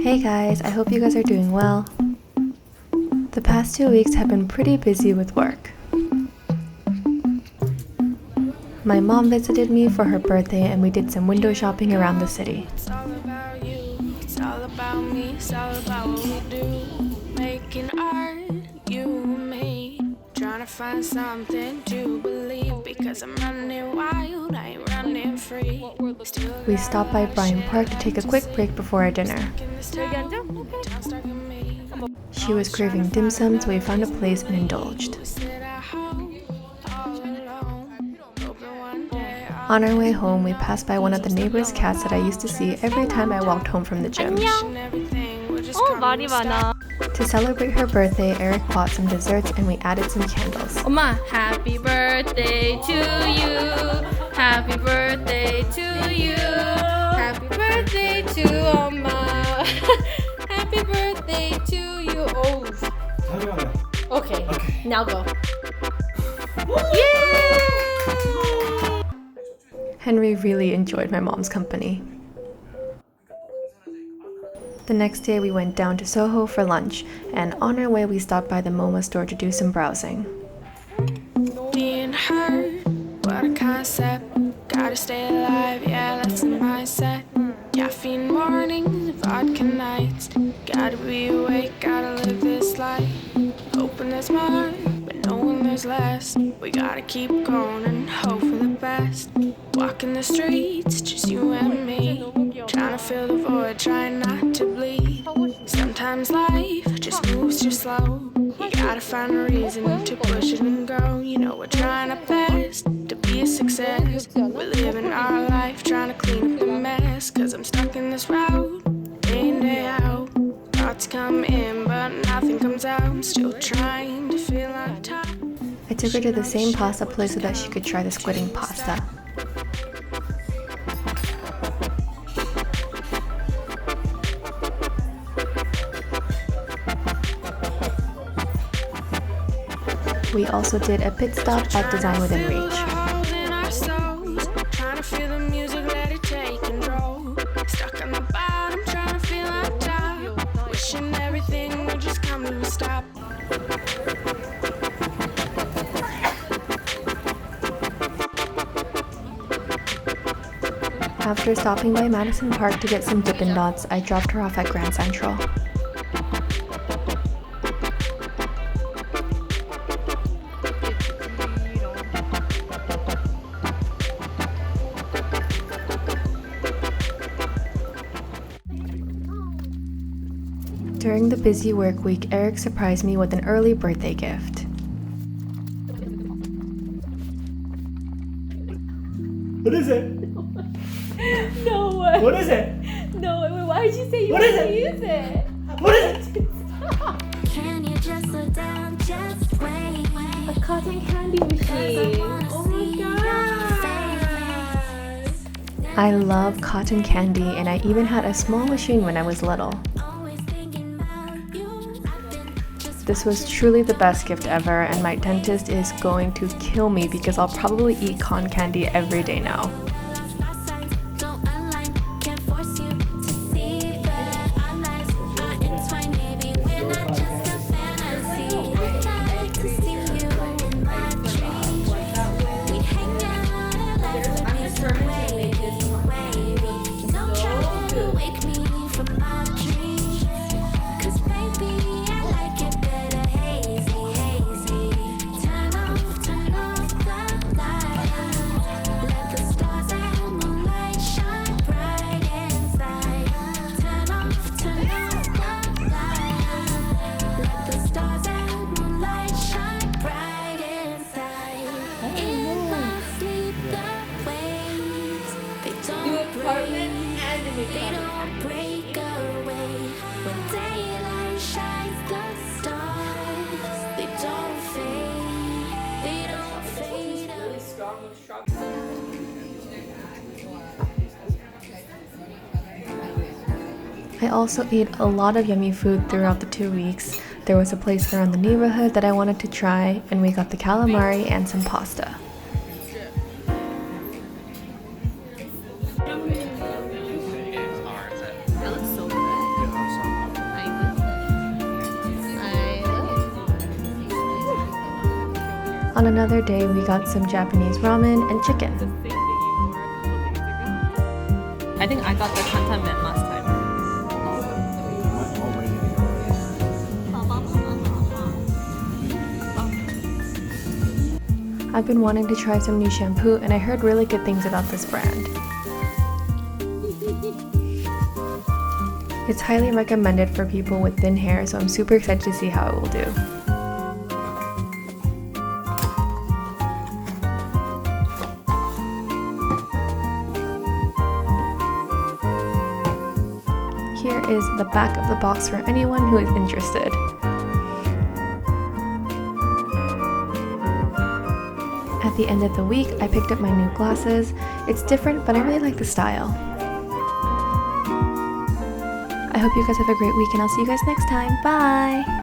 Hey guys, I hope you guys are doing well. The past 2 weeks have been pretty busy with work. My mom visited me for her birthday and we did some window shopping around the city. It's all about you, it's all about me, it's all about what we do. Making art, you and me, trying to find something to believe, because I'm running wild, I ain't running free. We stopped by Bryant Park to take a quick break before our dinner. She was craving dim sum, so we found a place and indulged. On our way home, we passed by one of the neighbor's cats that I used to see every time I walked home from the gym. 말이 많아. To celebrate her birthday, Eric bought some desserts and we added some candles. 엄마, happy birthday to you. Happy birthday to you. Happy birthday to 엄마. Happy birthday to you. Oh. Okay. Now go. Yay! Henry really enjoyed my mom's company. The next day we went down to Soho for lunch, and on our way we stopped by the MoMA store to do some browsing. Being hurt, what a concept. Gotta stay alive, yeah, that's the mindset. Caffeine mornings, vodka nights. Gotta be awake, gotta live this life. Hoping there's more, but knowing there's less. We gotta keep going and hope for the best. Walking the streets, just you and me. Trying to fill the void, trying not to bleed. Sometimes life just moves too slow. You gotta find a reason to push it and go. You know we're trying our best to be a success. We're living our life, trying to clean up the mess. Cause I'm stuck in this route, day in, day out. Thoughts come in, but nothing comes out. I'm still trying to feel on top. I took her to the same pasta place so that she could try the squidding pasta. We also did a pit stop at Design Within Reach. Trying to feel the music, let it take control. Stuck on the bottom, trying to feel on top. Wishing everything would just come to a stop. After stopping by Madison Park to get some Dippin' Dots, I dropped her off at Grand Central. During the busy work week, Eric surprised me with an early birthday gift. What is it? No way. What is it? No way. Why did you say you What were is going to it? use it? What is it? Can you just slow down, just wait? A cotton candy machine. Oh my god. I love cotton candy and I even had a small machine when I was little. This was truly the best gift ever, and my dentist is going to kill me because I'll probably eat cotton candy every day now. They don't break away when daylight shines the stars. They don't fade. They don't fade away. I also ate a lot of yummy food throughout the 2 weeks. There was a place around the neighborhood that I wanted to try, and we got the calamari and some pasta. On another day, we got some Japanese ramen and chicken. I think I got the kantamen last time. I've been wanting to try some new shampoo and I heard really good things about this brand. It's highly recommended for people with thin hair, so I'm super excited to see how it will do. Here is the back of the box for anyone who is interested. At the end of the week, I picked up my new glasses. It's different, but I really like the style. I hope you guys have a great week and I'll see you guys next time. Bye!